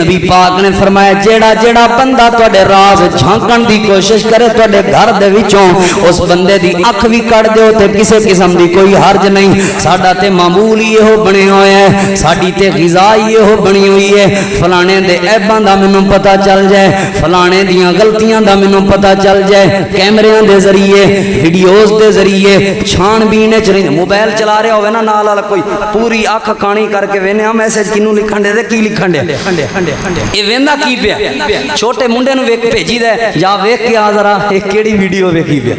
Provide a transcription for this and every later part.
نبی پاک نے فرمایا جیڑا جیڑا بندہ تواڈے راز جھانکن دی کوشش کرے تواڈے گھر دے وچوں اس بندے دی اکھ بھی کٹ دیو تے کسے قسم دی کوئی حرج نہیں. ساڈا تے معمول ہی یہو بنے ہوئے ہے, ساڈی تے غذا ہی یہو بنی ہوئی ہے. فلانے دے عیباں دا مینوں پتہ چل جائے, فلانے دیاں غلطیاں دا مینوں پتہ چل جائے, کیمریاں دے ذریعے ویڈیوز دے ذریعے چھان بین وچ رہندے. موبائل چلا رہا ہوے نا نال والا کوئی پوری اکھ کانی کر کے وینے میسج کینوں لکھن دے تے کی لکھن دے, یہ ویندا کی پیا. چھوٹے منڈے نو ویکھ بھیجی دے جا ویکھ کے آ ذرا یہ کیڑی ویڈیو ویکھی پیا,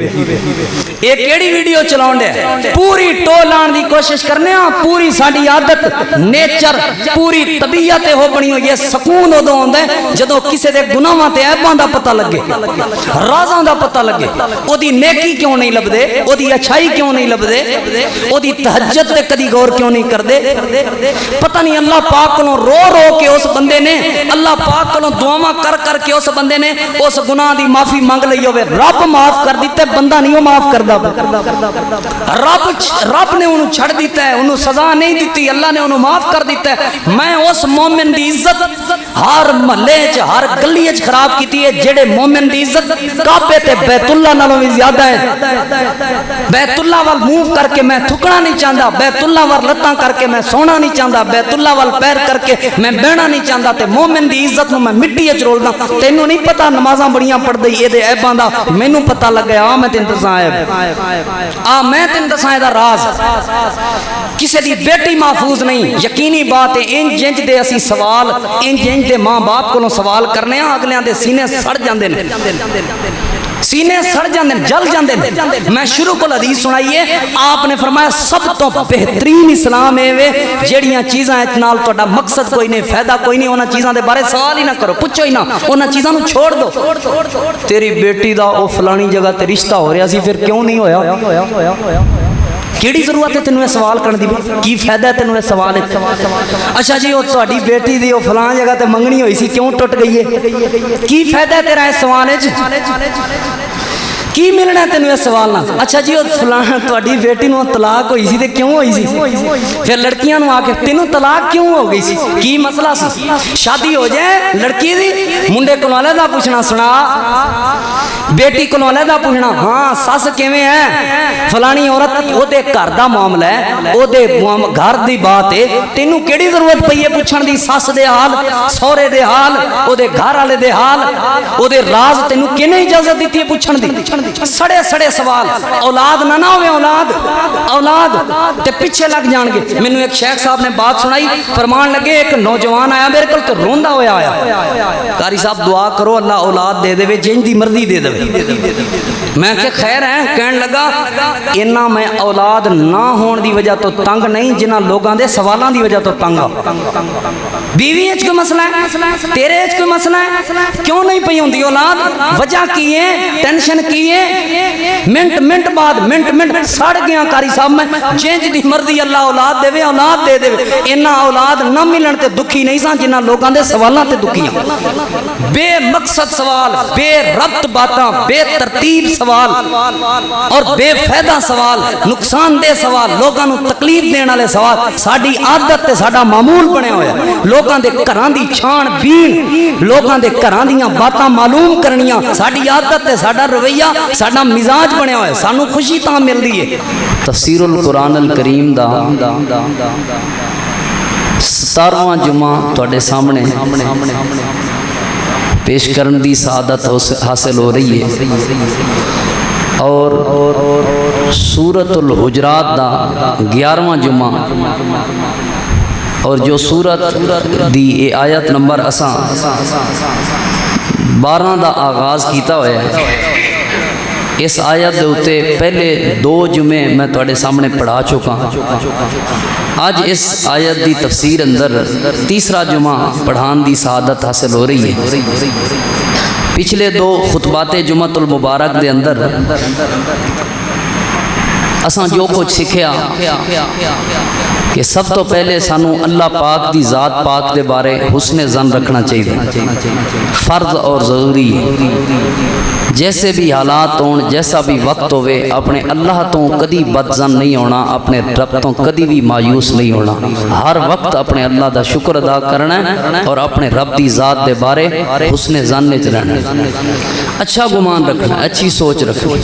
یہ کیڑی ویڈیو چلاون دے. پوری ٹول لان دی کوشش کرنے ہاں. پوری ساڈی عادت نیچر پوری طبیعت ہو بنی ہوئی ہے. سکون ادو ہوندا ہے جدوں کسے دے گناہاں تے عیباں دا پتہ لگے, رازاں دا پتہ لگے. او دی نیکی کیوں نہیں لبدے, او دی اچھائی کیوں نہیں لبدے, او دی تہجد تے کدی غور کیوں نہیں کردے. پتہ نہیں اللہ پاک کولوں رو رو کے اس بندے نے, اللہ پاک کولوں دعاواں کر کر کے اس بندے نے اس گناہ دی معافی مانگ لئی ہوے. رب معاف کر دیتا ہے, بندہ نہیں وہ معاف کردا. رب نے انہوں چھڑ دیتا ہے, انہوں سزا نہیں دیتی, اللہ نے انہوں معاف کر دیتا ہے. میں اس مومن دی عزت ہر محلے چ ہر گلی چ خراب کیتی ہے جڑے مومن دی عزت کعبے تے بیت اللہ نالوں بھی زیادہ ہے. بیت اللہ وال منہ کر کے میں تھکنا نہیں چاہتا, بیت اللہ وال لتاں کر کے میں سونا نہیں چاہتا, بیت اللہ وال پیر کر کے میں بہنا نہیں چاہتا. تے مومن دی عزت نو میں مٹی وچ رولدا. تینوں نہیں پتہ نمازاں بڑیاں پڑھ دئی اے دے عیباں دا, مینوں پتہ لگ گیا. میں تینوں دساں عیب, میں تینوں دساں دا راز. کسے دی بیٹی محفوظ نہیں, یقینی بات ہے. انج انج دے اسی سوال انج انج دے ماں باپ کولوں سوال کرنے ہاں, اگلیاں دے سینے سڑ جاندے نے, سینے سڑ جاندے نے, جل جاندے نے. میں شروع کو حدیث سنائیے, آپ نے فرمایا سب تو بہترین اسلام ہے وے جیڑیاں چیزاں اچ نال تہاڈا مقصد کوئی نہیں, فائدہ کوئی نہیں, انہاں چیزاں دے بارے سوال ہی نہ کرو, پوچھو ہی نہ, انہاں چیزاں نو چھوڑ دو. تیری بیٹی دا او فلانی جگہ تے رشتہ ہو رہا سی, پھر کیوں نہیں ہویا؟ کیڑی ضرورت ہے تینوں سوال کرنے دی؟ کی فائدہ ہے تینوں سوال ہے؟ اچھا جی وہ تہاڈی بیٹی دی وہ فلاں جگہ تے منگنی ہوئی سی, کیوں ٹوٹ گئی ہے؟ کی فائدہ ہے تیرا اس سوال وچ؟ کی ملنا ہے تینوں اس سوال نہ؟ اچھا جی وہ فلاں تہاڈی بیٹی نو طلاق ہوئی سی تے کیوں ہوئی سی؟ پھر لڑکیاں نو آ کے تینوں طلاق کیوں ہو گئی سی, کی مسئلہ سی؟ شادی ہو جائے لڑکی دی, منڈے کولوں علیحدہ پوچھنا, سنا بیٹی کولوں علیحدہ پوچھنا, ہاں سس کیویں ہے, فلانی عورت او دے گھر دا معاملہ ہے, او دے گھر دی بات ہے, تینوں کیڑی ضرورت پئی ہے پوچھن دی؟ سس دے حال, سہرے دے حال, او دے گھر والے دے حال, او دے راز تینوں کنے اجازت دیتی ہے پوچھن دی؟ سڑے سڑے سوال. اولاد نہ ہوئے, اولاد تے پیچھے لگ جان گے. مینوں ایک شیخ صاحب نے بات سنائی, فرمان لگے ایک نوجوان آیا میرے کول تے روندا ہویا آیا, قاری صاحب دعا کرو اللہ اولاد دے دے جن دی مرضی دے دے. میں کہ خیر ہے, کہن لگا انہاں میں اولاد نہ ہون دی وجہ تو تنگ نہیں جنہاں لوگاں دے سوالاں دی وجہ تو تنگ آ. بیوی اچ کوئی مسئلہ ہے, تیرے اچ کوئی مسئلہ ہے, کیوں نہیں پئی ہوندی اولاد؟ وجہ کی ہے, ٹینشن کی ہے؟ منٹ بعد منٹ سڑ گیا قاری صاحب. میں جنج دی مرضی اللہ اولاد دے, اولاد دے دے. انہاں اولاد نہ ملن تے دکھی نہیں سان جنہاں لوگاں دے سوالاں تے دکھی ہیں. بے مقصد سوال, بے ربط باتاں, بے ترتیب سوال اور بے فائدہ سوال, نقصان دہ سوال, لوگاں نو تکلیف دین والے سوال ساڈی عادت تے ساڈا معمول بنیا ہویا. لوگاں دے گھراں دی چھان بین, لوگاں دے گھراں دیاں باتاں معلوم کرنیاں ساڈی عادت تے ساڈا رویہ ساڈا مزاج بنیا ہویا. سانو خوشی تاں ملدی ہے. تفسیر القرآن الکریم دا 17واں جمعہ تواڈے سامنے پیش کرن دی سعادت حاصل ہو رہی ہے, اور سورۃ الحجرات دا 11واں جمعہ, اور جو سورت دی اے آیت نمبر اساں 12 دا آغاز کیتا ہویا ہے. اس آیت دے اتے پہلے 2 جمعے میں تواڈے سامنے پڑھا چکا ہوں. آج اس آیت دی تفسیر اندر تیسرا جمعہ پڑھان دی سعادت حاصل ہو رہی ہے. پچھلے 2 خطبات جمعۃ المبارک دے اندر اساں جو کچھ سکھیا کہ سب تو پہلے سانو اللہ پاک دی ذات پاک دے بارے حسن زن رکھنا چاہیے، فرض اور ضروری ہے۔ جیسے بھی حالات ہون، جیسا بھی وقت ہوئے، اپنے اللہ تو کدی بد زن نہیں ہونا، اپنے رب تو کدی بھی مایوس نہیں ہونا۔ ہر وقت اپنے اللہ دا شکر ادا کرنا ہے اور اپنے رب دی ذات دے بارے حسن زن وچ رہنا ہے، اچھا گمان رکھنا ہے، اچھی سوچ رکھنا ہے۔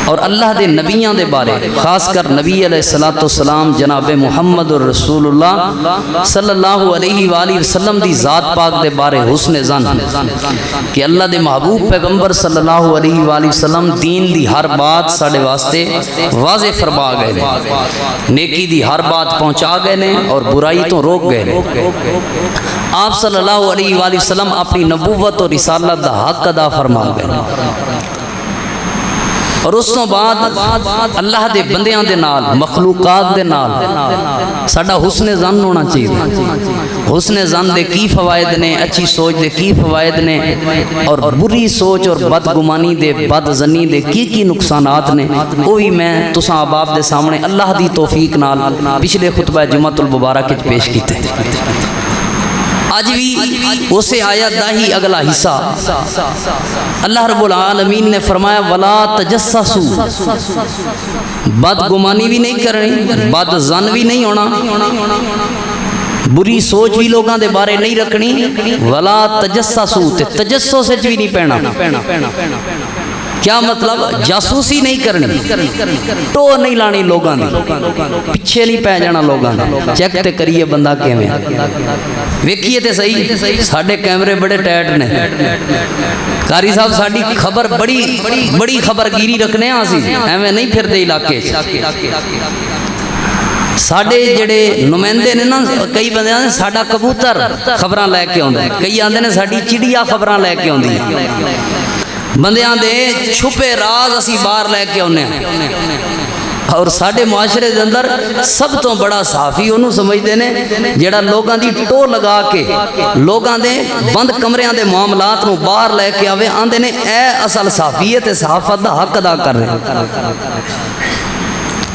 اور اللہ دے نبیوں دے بارے، خاص کر نبی علیہ السلام جناب محمد الرسول اللہ صلی اللہ علیہ وآلہ وسلم دی ذات پاک دے بارے حسن زن، کہ اللہ دے محبوب پیغمبر صلی اللہ علیہ وآلہ وسلم دین دی ہر بات ساڑے واسطے واضح فرما گئے نے، نیکی دی ہر بات پہنچا گئے نے اور برائی تو روک گئے نے۔ آپ صلی اللہ علیہ وآلہ وسلم اپنی نبوت اور رسالت دا حق ادا فرما گئے، اور اس تو بعد اللہ دے بندیاں دے نال، مخلوقات دے نال ساڈا حسن زن ہونا چاہیے۔ حسن زن دے کی فوائد نے، اچھی سوچ دے کی فوائد نے، اور بری سوچ اور بدگمانی دے، بد زنی دے کی نقصانات نے، وہی میں تساں احباب دے سامنے اللہ دی توفیق نال پچھلے خطبہ جمعۃ المبارک وچ پیش کیتے۔ آج بھی اسے آیت دا ہی اگلا حصہ اللہ رب العالمین نے فرمایا ولا تجسسوا، بدگمانی بھی نہیں کرنی، بد زن بھی نہیں ہونا، بری سوچ بھی لوگاں دے بارے نہیں رکھنی، ولا تجسسوا تے تجسس وچ بھی نہیں پینا۔ کیا مطلب؟ جاسوسی نہیں کرنی، ٹو نہیں لانی لوگاں دی، پیچھے نہیں پہ جانا لوگاں دا، چیک تے کریے بندہ کیویں، ویکھیے تے صحیح۔ ساڈے کیمرے بڑے ٹائٹ نے، قاری صاحب ساڈی خبر بڑی خبرگیری رکھنے ہاں سی، ایویں نہیں پھردے علاقے ساڈے جڑے نمائندے نے نا، کئی بندے آندے ساڈا کبوتر خبراں لے کے آوندا ہے، کئی آندے نے ساڈی چڑیا خبراں لے کے آوندی ہے، بندیاں دے چھپے راز اسی باہر لے کے آنے ہیں۔ اور ساڈے معاشرے دے اندر سب تو بڑا صحافی انہوں سمجھدے نے جڑا لوگاں دی ٹو لگا کے لوگاں دے بند کمریاں دے معاملات نو باہر لے کے آوے، آندے نے اے اصل صحافیت صحافت دا حق ادا کر رہے ہیں،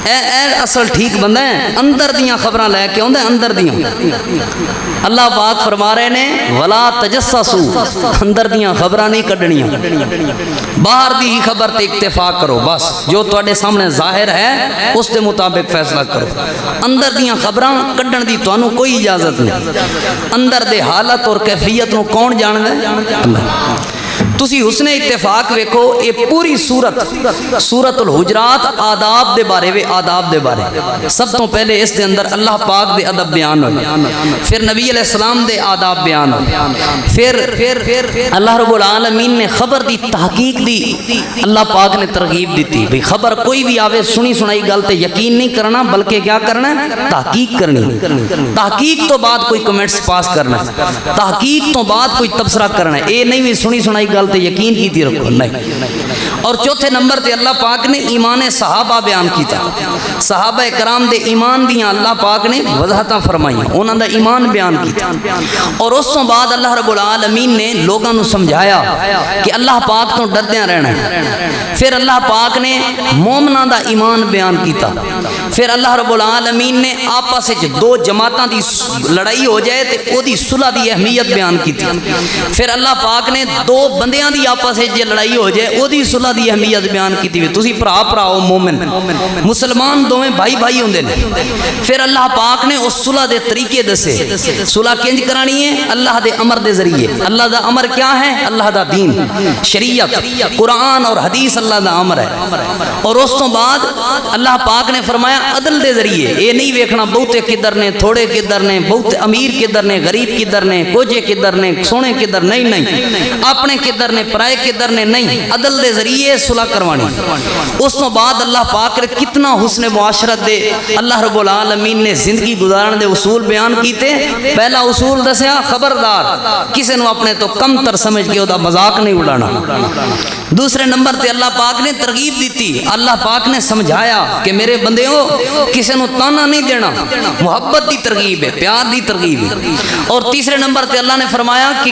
اے اصل ٹھیک بندہ ہے، اندر دیاں خبراں لے کے آندے، اندر دیاں۔ اللہ پاک فرما رہے نے ولا تجسسوا، اندر دیاں خبراں نہیں کڈنیاں، باہر دی ہی خبر تے اکتفا کرو، بس جو تواڈے سامنے ظاہر ہے اس دے مطابق فیصلہ کرو، اندر دیاں خبراں کڈن دی تانوں کوئی اجازت نہیں۔ اندر دے حالت اور کیفیت نو کون جاندا ہے؟ اللہ۔ تسی حسن اتفاق ویکھو، اے پوری سورت الحجرات آداب دے بارے وے، آداب دے بارے سب تو پہلے اس دے اندر اللہ پاک دے ادب بیان ہوئے، پھر نبی علیہ السلام دے آداب بیان ہوئے، پھر اللہ رب العالمین نے خبر دی تحقیق دی، اللہ پاک نے ترغیب دیتی بھئی خبر کوئی بھی آوے سنی سنائی گل تے یقین نہیں کرنا، بلکہ کیا کرنا ہے؟ تحقیق کرنی، تحقیق تو بعد کوئی کمنٹس پاس کرنا ہے، تحقیق تو بعد کوئی تبصرہ کرنا ہے، اے نہیں بھی سنی سنائی گل تے یقین کیتی رکھو نہیں۔ اور چوتھے نمبر تے اللہ پاک نے ایمان صحابہ بیان کیتا، صحابہ کرام دے ایمان دیاں اللہ پاک نے وضاحتاں فرمائیاں، انہاں دا ایمان بیان کیتا، اور اس تو بعد اللہ رب العالمین نے لوگاں نو سمجھایا کہ اللہ پاک تو ڈردیاں رہنا ہے، پھر اللہ پاک نے مومناں دا ایمان بیان کیتا، پھر اللہ رب العالمین نے آپس وچ دو جماعتاں دی لڑائی ہو جائے تے او دی صلح دی اہمیت بیان کیتی، پھر اللہ پاک نے دو بندیاں دی آپس وچ لڑائی ہو جائے او دی صلح دی اہمیت بیان کیتی ہوئی، تسی بھرا بھرا ہو، مومن مسلمان دوویں بھائی بھائی ہوندے نے، پھر اللہ پاک نے اس صلح دے طریقے دسے، صلح کنج کرانی ہے؟ اللہ دے امر دے ذریعے، اللہ دا امر کیا ہے؟ اللہ دا دین، شریعت، قرآن اور حدیث اللہ دا امر ہے، اور اس تو بعد اللہ پاک نے فرمایا عدل دے ذریعے، یہ نہیں ویکھنا بہتے کدھر نے، تھوڑے کدھر نے، بہت امیر کدھر نے، غریب کدھر نے، کوجے کدھر نے، سونے کدھر، نہیں، اپنے کدھر نے، پرائے کدھر نے، نہیں، عدل دے ذریعے صلح کروانی۔ اس تو بعد اللہ پاک نے کتنا حسن معاشرت دے اللہ رب العالمین نے زندگی گزارن دے اصول بیان کیتے۔ پہلا اصول دسیا خبردار کسی نو اپنے تو کم تر سمجھ کے دا مذاق نہیں اڑانا۔ دوسرے نمبر تے اللہ پاک نے ترغیب دیتی، اللہ پاک نے سمجھایا کہ میرے بندیوں کسی نو تانا نہیں دینا، محبت دی ترغیب ہے، پیار دی ترغیب ہے۔ اور تیسرے نمبر تے اللہ نے فرمایا کہ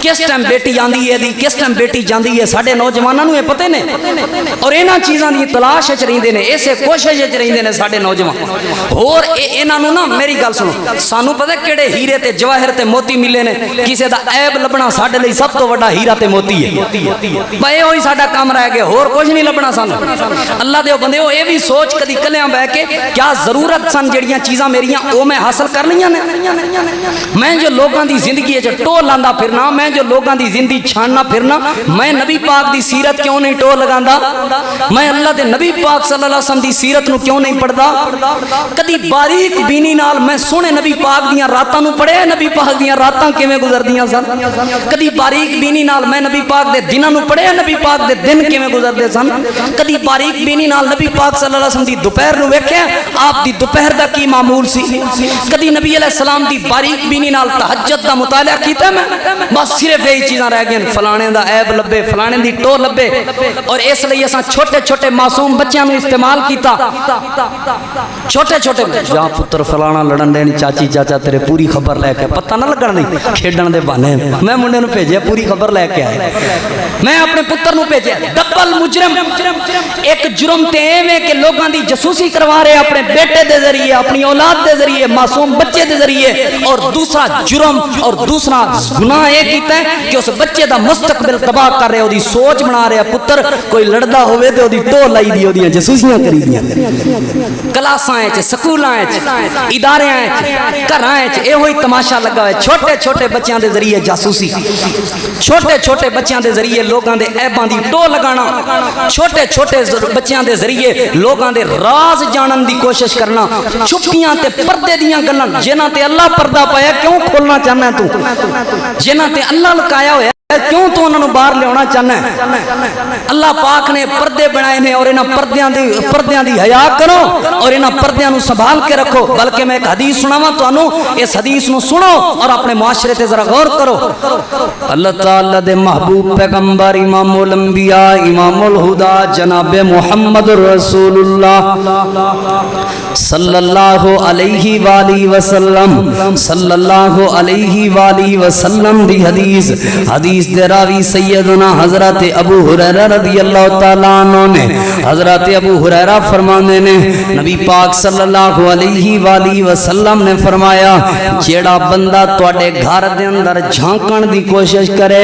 کس ٹائم بیٹی آندی ہے دی کس ٹائم بیٹی جاندی ہے ساڈے نوجواناں نوں یہ پتہ نے اور انہاں چیزاں دی تلاش وچ رہندے نے اسے کوشش وچ رہندے نے ساڈے نوجوان اور انہاں نوں نا میری گل سنو سانوں پتہ کیڑے ہیرے تے جواہر تے موتی ملے نے کسے دا عیب لبنا ساڈے لئی سب تو بڑا ہیرا تے موتی ہے بھائی ہوئی ساڈا کام رہ گیا اور کچھ نہیں لبنا سانوں اللہ دے بندے اے بھی سوچ کدی کلیاں بیٹھ کے کیا ضرورت سن جڑیاں چیزاں میریاں او میں حاصل کر لیاں نے میں جو لوگاں دی زندگی وچ ٹو لاندا پھرنا میں جو لوگاں دی زندگی چھاننا پھرنا میں نبی پاک دی سیرت کیوں نہیں ٹو لگاندا میں اللہ دے نبی پاک صلی اللہ علیہ وسلم دی سیرت نو کیوں نہیں پڑھدا کدی باریک بینی نال میں سونے نبی پاک دیاں راتاں نو پڑھے نبی پاک دیاں راتاں کیویں گزردیاں سن کدی باریک بینی نال میں نبی پاک دے دناں نو پڑھے نبی پاک دے دن کیویں گزردے سن کدی باریک بینی نال نبی پاک صلی اللہ علیہ وسلم دی دوپہر نو ویکھیا آپ دی دوپہر دا کی معمول سی کدی نبی علیہ السلام دی باریک بینی نال تہجد دا مطالعہ کیتا میں بس صرف یہی چیزاں رہ گئیں فلانے دا عیب لبے فلانے دی ٹو لبے اور اس لیے اساں چھوٹے چھوٹے معصوم بچیاں نو استعمال کیتا چھوٹے چھوٹے جا پتر فلانا لڑن دے چاچی چاچا تیرے پوری خبر لے کے پتہ نہ لگن دی کھیڈن دے بہانے میں منڈے نو بھیجیا پوری خبر لے کے آئے میں اپنے پتر نو بھیجیا ڈبل مجرم ایک جرم تے ایویں کہ لوگاں دی جاسوسی کروا رہے اپنے بیٹے دے ذریعے اپنی اولاد دے ذریعے معصوم بچے دے ذریعے اور دوسرا جرم اور دوسرا گناہ یہ کیتا ہے کہ اس بچے دا مستقبل تباہ کر رہے ہو دی سوچ بنا رہے پتر کوئی لڑدا ہوئے تے دی ٹو لائی دی ہو دی جاسوسیاں کری دیاں کلاساں وچ سکولاں وچ اداریاں وچ گھراں وچ اے ہوئی تماشا لگا ہے چھوٹے چھوٹے بچیاں دے ذریعے جاسوسی چھوٹے چھوٹے بچیاں دے ذریعے لوگاں دے عیباں دی ٹو لگانا چھوٹے چھوٹے بچیاں دے ذریعے لوگاں دے راز جانن دی کوشش کرنا چھپیاں تے پردے دیاں گلاں جنہاں تے اللہ پردہ پایا کیوں کھولنا چاہنا ہے تو جنہاں تے اللہ لکایا ہویا کیوں تو انہوں باہر لے ہونا چاہنا ہے اللہ پاک نے پردے بنائے نے اور انہاں پردیاں دی حیا کرو اور انہاں پردیاں نو سنبھال کے رکھو بلکہ میں ایک حدیث سناواں تانوں اس حدیث نو سنو اور اپنے معاشرے تے ذرا غور کرو اللہ تعالی دے محبوب پیغمبر امام الانبیاء امام الہدا جناب محمد رسول اللہ صلی اللہ علیہ وآلہ وسلم صلی اللہ علیہ وآلہ وسلم دی حدیث دے راوی سیدنا حضرت ابو ہریرہ رضی اللہ تعالیٰ عنہ نے حضرت ابو ہریرہ فرمانے نے نبی پاک صلی اللہ علیہ وآلہ وسلم نے فرمایا جیڑا بندہ تواڈے گھر دے اندر جھانکن دی کوشش کرے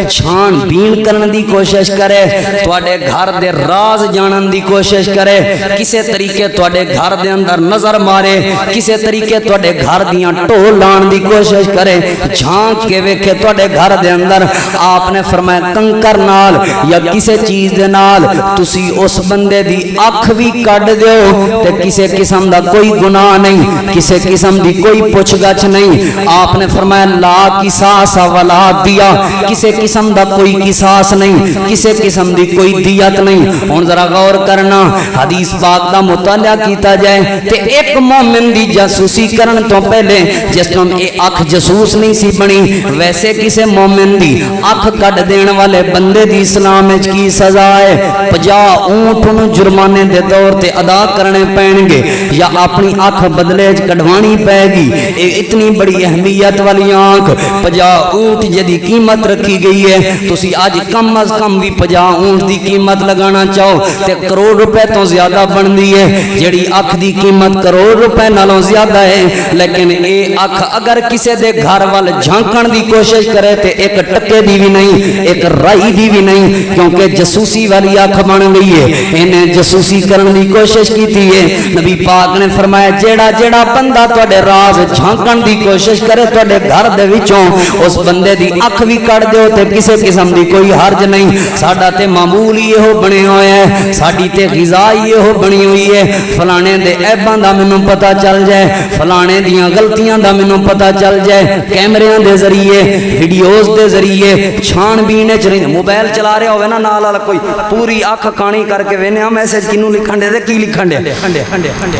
چھان بین کرن دی کوشش کرے تواڈے گھر دے راز جانن دی کوشش کرے کسے طریقے تواڈے گھر دے اندر نظر مارے کسے طریقے تواڈے گھر دیاں ٹو لان دی کوشش کرے جھانک کے ویکھے تواڈے گھر دے اندر آپ نے فرمایا کنکر نال یا کسے چیز دے نال تسی اس بندے دی اکھ بھی کڈ دیو تے کسے قسم دا کوئی گناہ نہیں کسے قسم دی کوئی پوچھ گچھ نہیں آپ نے فرمایا لا قصاص ولا دیا کسے قسم دا کوئی قصاص نہیں کسے قسم دی کوئی دیت نہیں ہن ذرا غور کرنا حدیث پاک دا مطالعہ کیتا جائے تے ایک مومن دی جاسوسی کرن تو پہلے جس طرح اے اکھ جاسوس نہیں سی بنی ویسے کسے مومن دی اکھ کڈ دین والے بندے دی اسلام وچ کی سزا ہے 50 اونٹ نوں جرمانے دے طور تے ادا کرنے پین گے یا اپنی اکھ بدلے وچ کڈوانی پے گی اے اتنی بڑی اہمیت والی آنکھ 50 اونٹ جدی قیمت رکھی گئی ہے تسی اج کم از کم بھی 50 اونٹ دی قیمت لگانا چاہو تے کروڑ روپے تو زیادہ بندی ہے جیڑی اکھ دی قیمت کروڑ روپے نالوں زیادہ ہے لیکن اے اکھ اگر کسے دے گھر وال جھانکن دی کوشش کرے تے ایک ٹکے دی بھی نہیں ایک رائی دی بھی نہیں کیونکہ جاسوسی والی اکھ بن گئی ہے انہیں جاسوسی کرن دی کوشش کیتی ہے نبی پاک نے فرمایا جیڑا بندہ تواڈے راز جھانکن دی کوشش کرے تواڈے گھر دے وچوں اس بندے دی اکھ بھی کڈ دیو تے کسے قسم دی کوئی حرج نہیں ساڈا تے معمول ہی ہو بنے ہوئے ہے ساڈی تے غذا ہی ہو بنی ہوئی ہے فلانے دے عیباں دا مینوں پتہ چل جائے فلانے دیاں غلطیاں دا مینوں پتہ چل جائے کیمریاں دے ذریعے ویڈیوز دے ذریعے چھان بین چ رہندے موبائل چلا رہا ہوے نا نال والا کوئی پوری اکھ کانی کر کے وینیا میسج کینوں لکھن دے تے کی لکھن دے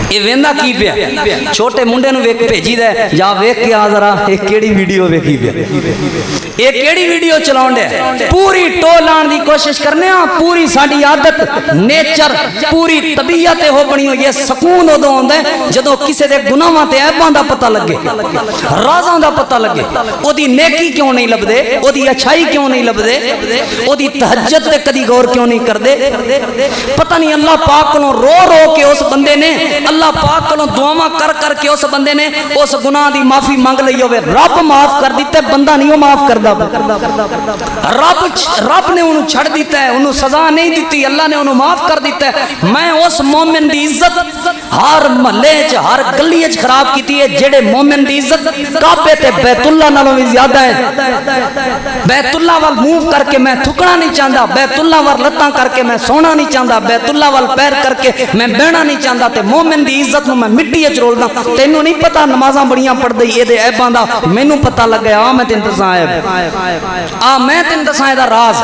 اے ویندا کی پیا چھوٹے منڈے نو ویکھ بھیجی دے جا ویکھ کے آ ذرا اے کیڑی ویڈیو ویکھی پیا اے کیڑی ویڈیو چلاون دے پوری ٹول لان دی کوشش کرنے ہاں پوری ساڈی عادت نیچر پوری طبیعت ہو بنی ہوئی ہے سکون ادو ہوندا ہے جدوں کسے دے گناہاں تے عیباں دا پتہ لگے رازاں دا پتہ لگے او دی نیکی کیوں نہیں لبدے او دی اچھائی کیوں نہیں لبدے او دی تہجد تے کدی غور کیوں نہیں کردے پتہ نہیں اللہ پاک کولوں رو رو کے اس بندے نے اللہ پاک کولوں دعاواں کر کر کے اس بندے نے اس گناہ دی معافی مانگ لئی ہوے رب معاف کر دیتا ہے بندہ نہیں وہ معاف کردا رب نے انہوں چھڑ دیتا ہے انہوں سزا نہیں دیتی اللہ نے انہوں معاف کر دیتا ہے میں اس مومن دی عزت ہر محلے چ ہر گلی چ خراب کیتی ہے جڑے مومن دی عزت کعبے تے بیت اللہ نالوں بھی زیادہ ہے بیت اللہ وال منہ کر کے میں تھکنا نہیں چاہتا بیت اللہ وال لتاں کر کے میں سونا نہیں چاہتا بیت اللہ وال پیر کر کے میں بہنا نہیں چاہتا تے مومن دی عزت نو میں مٹی وچ رولدا تینوں نہیں پتہ نمازاں بڑیاں پڑھ دئی اے دے عیباں دا مینوں پتہ لگ گیا میں تینوں دساں میں تینوں دساں دا راز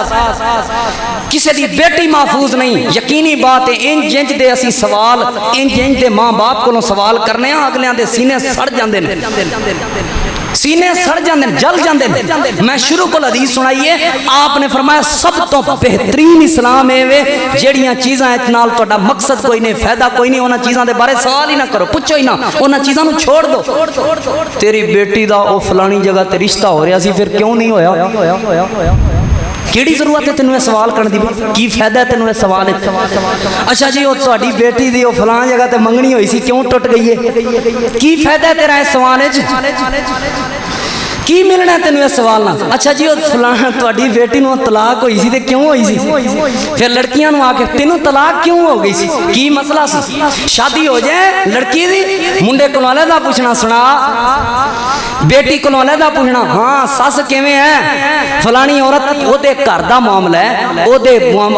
کسی دی بیٹی محفوظ نہیں یقینی بات ہے انج انج دے اسی سوال انج انج دے ماں باپ کولوں سوال کرنے ہاں اگلیاں دے سینے سڑ جاندے نے سینے سڑ جاندے جل جاندے میں شروع کو حدیث سنائیے آپ نے فرمایا سب تو بہترین اسلام ہے وے جیڑیاں چیزاں نال تہاڈا مقصد کوئی نہیں فائدہ کوئی نہیں انہاں چیزاں دے بارے سوال ہی نہ کرو پوچھو ہی نہ انہاں چیزاں نو چھوڑ دو تیری بیٹی دا او فلانی جگہ تے رشتہ ہو رہا سی پھر کیوں نہیں ہویا کیڑی ضرورت ہے تینوں سوال کرنے دی کی فائدہ ہے تینوں سوال ہے اچھا جی وہ تہاڈی بیٹی دی وہ فلاں جگہ تے منگنی ہوئی سی کیوں ٹوٹ گئی ہے کی فائدہ ہے تیرا اس سوال وچ کی ملنا ہے تینوں اس سوال نہ اچھا جی وہ فلاں تہاڈی بیٹی نو طلاق ہوئی سی تے کیوں ہوئی سی پھر لڑکیاں نو آ کے تینوں طلاق کیوں ہو گئی سی کی مسئلہ سی شادی ہو جائے لڑکی دی منڈے کولوں علیحدہ پوچھنا سنا بیٹی کولوں علیحدہ پوچھنا ہاں سس کیویں ہے فلانی عورت او دے گھر دا معاملہ ہے او دے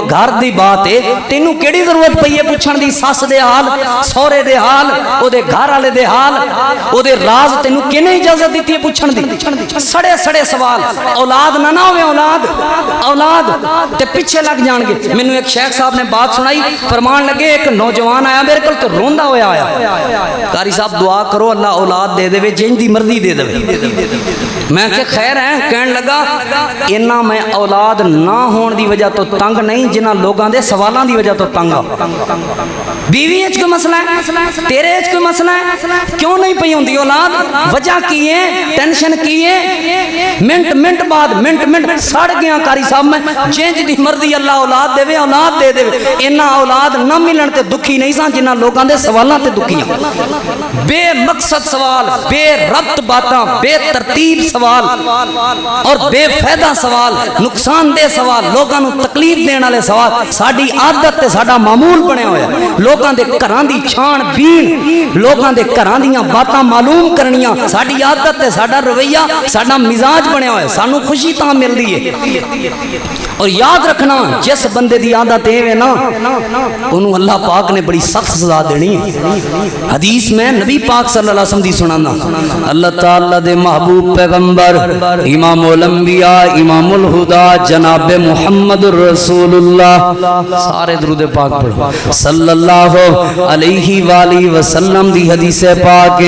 گھر دی بات ہے تینوں کیڑی ضرورت پئی ہے پوچھن دی سس دے حال سہرے دے حال او دے گھر والے دے حال او دے راز تینوں کنے اجازت دتی ہے پوچھن دی سڑے سڑے سوال اولاد نہ ہوئے اولاد تے پیچھے لگ جان گے مینوں ایک شیخ صاحب نے بات سنائی فرمان لگے ایک نوجوان آیا میرے کول تو روندا ہویا آیا قاری صاحب دعا کرو اللہ اولاد دے دے جن دی مرضی دے دے میں کہ خیر ہے کہن لگا انہاں میں اولاد نہ ہون دی وجہ تو تنگ نہیں جنہاں لوگاں دے سوالاں دی وجہ تو تنگ بیوی اچ کوئی مسئلہ ہے تیرے اچ کوئی مسئلہ ہے کیوں نہیں پئی ہوندی اولاد وجہ کی ہے ٹینشن کی ہے منٹ بعد منٹ سڑ گیا قاری صاحب میں جنج دی مرضی اللہ اولاد دے اولاد دے دے انہاں اولاد نہ ملن تے دکھی نہیں سان جنہاں لوگاں دے سوالاں تے دکھی بے مقصد سوال بے ربط باتاں بے ترتیب سوال اور بے فائدہ سوال نقصان دہ سوال لوگاں نو تکلیف دین والے سوال ساڈی عادت تے ساڈا معمول بنیا ہویا لوگاں دے گھراں دی چھان بین لوگاں دے گھراں دیاں باتاں معلوم کرنیاں ساڈی عادت تے ساڈا رویہ ساڈا مزاج بنیا ہویا سانو خوشی تاں ملدی ہے اور یاد رکھنا جس بندے دی عادت ہے نا انہوں اللہ پاک نے بڑی سخت سزا دینی ہے حدیث میں نبی پاک صلی اللہ علیہ وسلم دی سنانا اللہ تعالیٰ دے محبوب پیغمبر امام الانبیاء امام الہدا جناب محمد رسول اللہ سارے درود پاک پڑھو صلی اللہ علیہ وآلہ وسلم دی حدیث پاک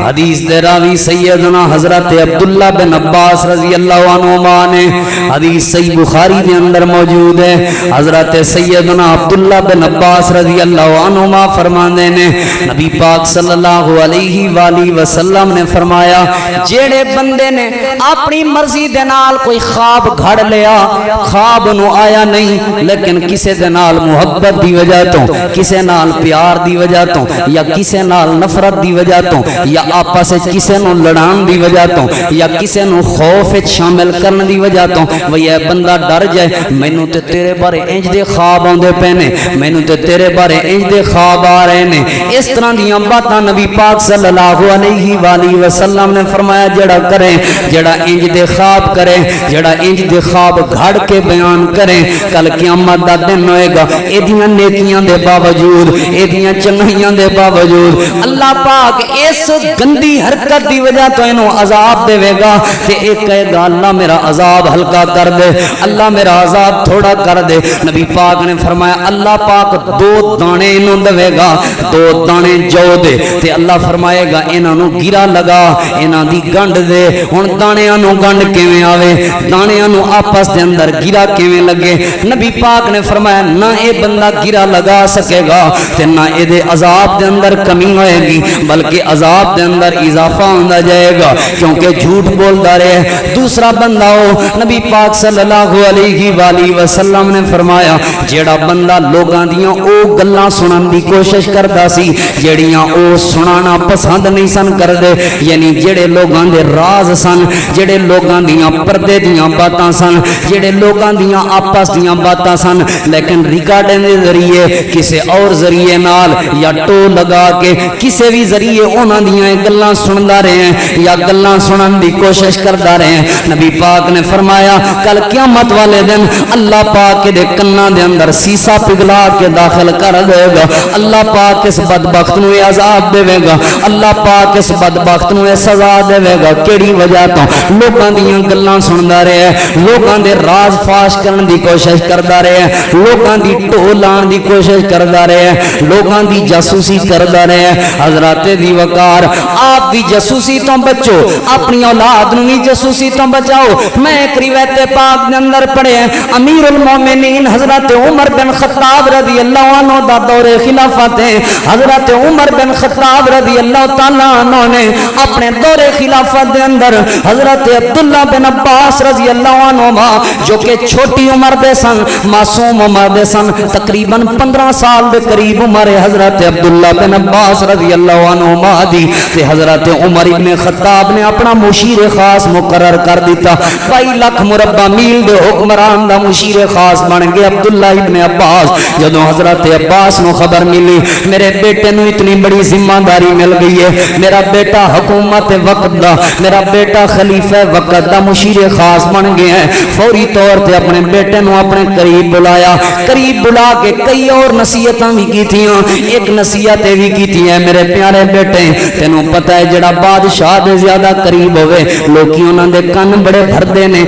حدیث دے راوی سیدنا حضرت عبداللہ بن عباس رضی اللہ عنہ نے حدیث صحیح بخاری دے اندر موجود ہے حضرت سیدنا عبداللہ بن عباس رضی اللہ عنہ فرماندے نے نبی پاک صلی اللہ علیہ وآلہ وسلم نے فرمایا جیڑے بندے نے اپنی مرضی دے نال کوئی خواب گھڑ لیا خواب نو آیا نہیں لیکن کسے دے نال محبت دی وجہ تو کسے نال پیار دی وجہ تو یا کسے نال نفرت دی وجہ تو یا آپس کسے نو لڑان دی وجہ تو یا کسے نو خوف شامل کرن دی وجہ تو وہی اے بندہ ڈر جائے مینوں تے تیرے بارے انج دے خواب آندے پے نے مینوں تے تیرے بارے انج دے خواب آ رہے نے اس طرح دیاں باتاں نبی پاک صلی اللہ علیہ وآلہ وسلم نے فرمایا جڑا کرے جڑا انج دے خواب کرے جڑا انج دے خواب گھڑ کے بیان کرے کل قیامت دا دن ہوئے گا ایدیاں نیکیاں دے باوجود ایدیاں چنگیاں دے باوجود اللہ پاک اس گندی حرکت دی وجہ تو انہوں عذاب دے آئے گا تے ایک کہے گا اللہ میرا عذاب ہلکا کر دے, اللہ میرا عذاب تھوڑا کر دے. نبی پاک نے فرمایا اللہ پاک 2 دانے انہوں دے گا, 2 دانے جو دے تے اللہ فرمائے گا انہاں نو گرا لگا, انہاں دی گنڈ دے. ہن دانیاں نو گنڈ کیویں آوے, دانیاں نو آپس دے اندر گرا کیویں لگے؟ نبی پاک نے فرمایا نہ اے بندہ گرا لگا سکے گا تے نہ اے دے عذاب دے اندر کمی ہوئے گی, بلکہ عذاب دے اندر اضافہ ہوندا جائے گا کیونکہ جھوٹ بولدا رہے. دوسرا بندہ ہو نبی پاک صلی اللہ علیہ وآلہ وسلم نے فرمایا جیڑا بندہ لوگاں دیاں او گلاں سنن دی کوشش کردا سی جیڑیاں او سنانا پسند نہیں سن کردے, یعنی جڑے لوگاں دے راز سن, جڑے لوگاں دیاں پردے دیاں باتاں سن, جڑے لوگاں دیاں آپس دیاں باتاں سن, لیکن ریکارڈیں دے ذریعے کسے اور ذریعے نال یا ٹو لگا کے کسے بھی ذریعے انہاں دیاں گلاں سندا رہے ہیں یا گلاں سنن دی کوشش کردا رہے ہیں. نبی پاک نے فرمایا کل قیامت والے دن اللہ پاک دے کناں دے اندر سیسا پگھلا کے داخل کر دے گا. اللہ پاک اس بدبخت نو عذاب دے گا, اللہ پاک اس بدبخت نو سزا دے گا. کیڑی وجہ تو لوکاں دیاں گلاں سندا رہے ہے, لوکاں دے راز فاش کرن دی کوشش کردا رہے ہے, لوکاں دی ٹو لان دی کوشش کردا رہے ہے, لوکاں دی جاسوسی کردا رہے ہے. حضرات دی وقار آپ بھی جاسوسی تو بچو, اپنی اولاد نو بھی جاسوسی تو بچاؤ. میں ایک روایت پاک دے اندر پڑھے امیر المومنین حضرت عمر بن خطاب رضی اللہ عنہ دا دور خلافت ہے. حضرت عمر بن خطاب رضی اللہ تعالیٰ عنہ نے اپنے دور خلافت دے اندر حضرت عبداللہ بن عباس رضی اللہ عنہ جو کہ چھوٹی عمر دے سن, معصوم عمر دے سن, تقریباً 15 سال دے قریب عمر حضرت عبداللہ بن عباس رضی اللہ عنہ دی تے حضرت عمر ابن خطاب نے اپنا مشیر خاص مقرر کر دیتا. 22 لاکھ مربع میل دے حکمران دا مشیر خاص بن گئے عبداللہ ابن عباس. جدوں حضرت عباس نو خبر ملی میرے بیٹے نو اتنی بڑی ذمہ داری مل گئی ہے, میرا بیٹا حکومت وقت دا, میرا بیٹا خلیفہ وقت دا مشیر خاص بن گیا ہے, فوری طور تے اپنے بیٹے نو اپنے قریب بلایا. قریب بلا کے کئی اور نصیحتاں بھی کیتیاں. ایک نصیحت بھی کیتی ہے میرے پیارے بیٹے تینوں پتہ ہے جڑا بادشاہ دے زیادہ قریب ہوئے لوکی انہاں دے کن بڑے بھردے نے,